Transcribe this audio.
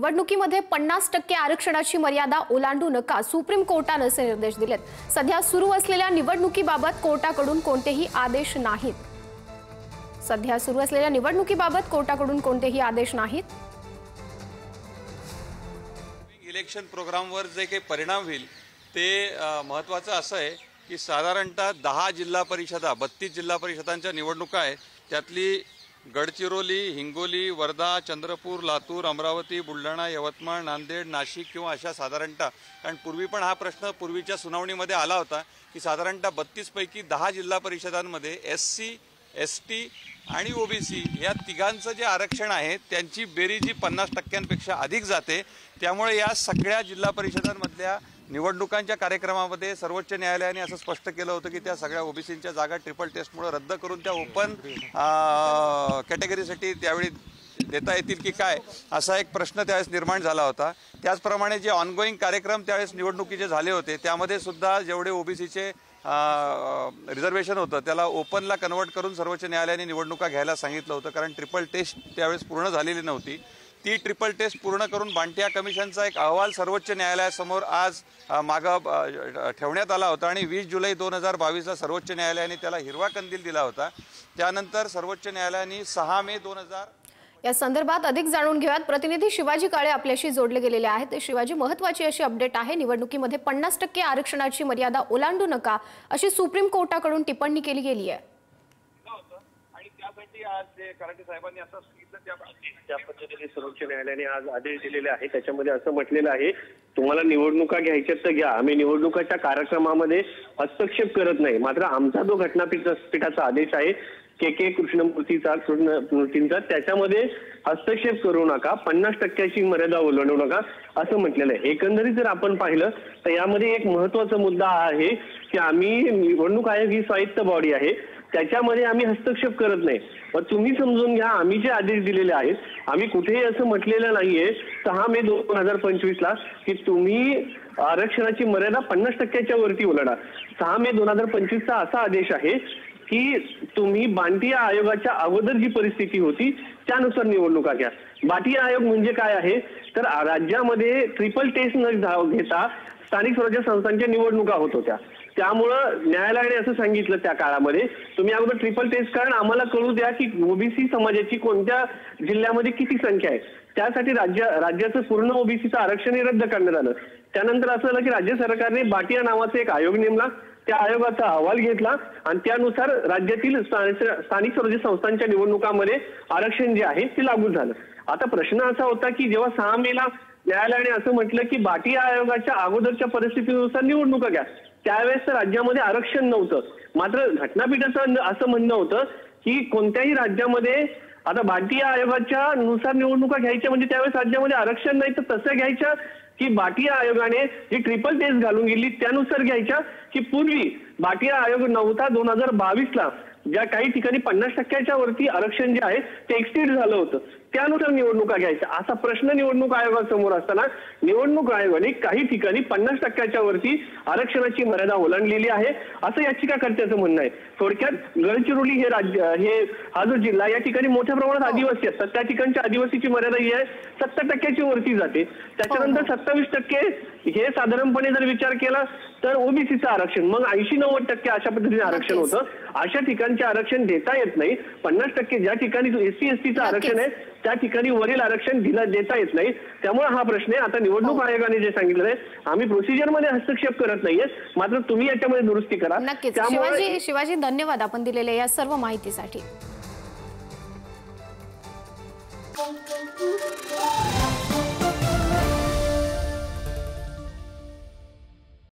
निवडणुकीमध्ये 50% आरक्षणाची मर्यादा ओलांडू नका, सुप्रीम कोर्टाने असे निर्देश दिलेत। सध्या सुरू असलेल्या निवडणुकीबाबत कोर्टाकडून कोणतेही आदेश नाहीत। इलेक्शन प्रोग्रामवर जे काही परिणाम होईल ते महत्त्वाचं असं आहे की साधारणतः 10 जिल्हा परिषदा 32 जिल्हा परिषदांच्या निवडणुका आहे। त्यातली गडचिरोली, हिंगोली, वर्धा, चंद्रपूर, लातूर, अमरावती, बुलढाणा, यवतमाळ, नांदेड, नाशिक किंवा अशा साधारणतः, कारण पूर्वी पण हा प्रश्न पूर्वीच्या सुनावणीमध्ये आला होता की साधारणतः 32 पैकी 10 जिल्हा परिषदांमध्ये SC, ST आणि OBC या तिघांचं जे आरक्षण आहे त्यांची बेरीज ही 50%पेक्षा अधिक जाते। त्यामुळे या सगळ्या जिल्हा परिषदांमधल्या निवडणुकांच्या कार्यक्रमामध्ये सर्वोच्च न्यायालयाने असं स्पष्ट केलं होतं की त्या सगळ्या OBCच्या जागा ट्रिपल टेस्टमुळे रद्द करून त्या ओपन कॅटेगरीसाठी त्यावेळी देता येतील की काय, असा एक प्रश्न त्यावेळेस निर्माण झाला होता। त्याचप्रमाणे जे ऑनगोईंग कार्यक्रम त्यावेळेस निवडणुकीचे झाले होते त्यामध्ये सुद्धा जेवढे OBCचे रिझर्वेशन होतं त्याला ओपनला कन्वर्ट करून सर्वोच्च न्यायालयाने निवडणुका घ्यायला सांगितलं होतं, कारण ट्रिपल टेस्ट त्यावेळेस पूर्ण झालेली नव्हती। ती ट्रिपल टेस्ट पूर्ण करून बांटिया कमिशनचा एक अहवाल सर्वोच्च न्यायालयासमोर आज ठेवण्यात आला होता आणि 20 जुलै 2022ला सर्वोच्च न्यायालयाने त्याला हिरवा कंदील दिला होता। त्यानंतर सर्वोच्च न्यायालयाने 6 मे 2000 या संदर्भात अधिक जाणून घेऊयात। प्रतिनिधी शिवाजी काळे आपल्याशी जोडले गेलेले आहेत। शिवाजी, महत्त्वाची अशी अपडेट आहे, निवडणुकीमध्ये 50% आरक्षणाची मर्यादा ओलांडू नका अशी सुप्रीम कोर्टाकडून टिप्पणी केली गेली आहे। आणि त्यासाठी आज जे कराटे साहेबांनी असं सांगितलं त्या पद्धतीने सर्वोच्च न्यायालयाने आज आदेश दिलेले आहे। त्याच्यामध्ये असं म्हटलेलं आहे, तुम्हाला निवडणुका घ्यायच्या तर घ्या, आम्ही निवडणुकाच्या कार्यक्रमामध्ये हस्तक्षेप करत नाही। मात्र आमचा जो घटनापीठाचा आदेश आहे KK कृष्णमूर्तींचा त्याच्यामध्ये हस्तक्षेप करू नका, 50%ची मर्यादा ओलांडू नका असं म्हटलेलं आहे। एकंदरीत जर आपण पाहिलं तर यामध्ये एक महत्त्वाचा मुद्दा आहे की आम्ही निवडणूक आयोग ही स्वायत्त बॉडी आहे, त्याच्यामध्ये आम्ही हस्तक्षेप करत नाही। पण तुम्ही समजून घ्या, आम्ही जे आदेश दिलेले आहेत आम्ही कुठेही असं म्हटलेलं नाहीये 6 मे 2025ला की तुम्ही आरक्षणाची मर्यादा 50%च्या वरती ओलांडा। 6 मे 2025चा असा आदेश आहे की तुम्ही बांटिया आयोगाच्या अगोदर जी परिस्थिती होती त्यानुसार निवडणुका घ्या। बांटिया आयोग म्हणजे काय आहे तर राज्यामध्ये ट्रिपल टेस्ट न घेता स्थानिक स्वराज्य संस्थांच्या निवडणुका होत होत्या। त्यामुळं न्यायालयाने असं सांगितलं त्या काळामध्ये तुम्ही अगोदर ट्रिपल टेस्ट कारण आम्हाला कळू द्या की OBC समाजाची कोणत्या जिल्ह्यामध्ये किती संख्या आहे। त्यासाठी राज्याचं पूर्ण OBCचं आरक्षण रद्द करण्यात आलं। त्यानंतर असं झालं की राज्य सरकारने बाटिया नावाचा एक आयोग नेमला, त्या आयोगाचा अहवाल घेतला आणि त्यानुसार राज्यातील स्थानिक स्वराज्य संस्थांच्या निवडणुकांमध्ये आरक्षण जे आहे ते लागू झालं। आता प्रश्न असा होता की जेव्हा 6 मेला न्यायालयाने असं म्हटलं की बाटिया आयोगाच्या अगोदरच्या परिस्थितीनुसार निवडणुका घ्या, त्यावेळेस तर राज्यामध्ये आरक्षण नव्हतं। मात्र घटनापीठाचं असं म्हणणं होतं की कोणत्याही राज्यामध्ये आता बाटिया आयोगाच्या नुसार निवडणुका घ्यायच्या म्हणजे त्यावेळेस राज्यामध्ये आरक्षण नाही, तर तसं घ्यायच्या की बाटिया आयोगाने जी ट्रिपल टेस्ट घालून गेली त्यानुसार घ्यायच्या की पूर्वी बाटिया आयोग नव्हता 2022ला ज्या काही ठिकाणी 50%च्या वरती आरक्षण जे आहे ते एक्सटेंड झालं होतं त्यानुसार निवडणुका घ्यायच्या असा प्रश्न निवडणूक आयोगासमोर असताना निवडणूक आयोगाने काही ठिकाणी 50%च्या वरती आरक्षणाची मर्यादा ओलांडलेली आहे असं याचिकाकर्त्याचं म्हणणं आहे। थोडक्यात गडचिरोली हा जो जिल्हा या ठिकाणी मोठ्या प्रमाणात आदिवासी असतात, त्या ठिकाणच्या आदिवासीची मर्यादा ही आहे 70%च्या वरती जाते। त्याच्यानंतर 27% हे साधारणपणे जर विचार केला तर OBCचं आरक्षण मग 80-90% अशा पद्धतीने आरक्षण होतं। अशा ठिकाणचे आरक्षण देता येत नाही। 50% ज्या ठिकाणी SC STचं आरक्षण आहे त्या ठिकाणी वरील आरक्षण देता येत नाही। त्यामुळे हा प्रश्न आहे। आता निवडणूक आयोगाने जे सांगितलं आहे आम्ही प्रोसिजरमध्ये हस्तक्षेप करत नाहीये, मात्र तुम्ही याच्यामध्ये दुरुस्ती करा। नक्कीच शिवाजी, धन्यवाद आपण दिलेल्या या सर्व माहितीसाठी।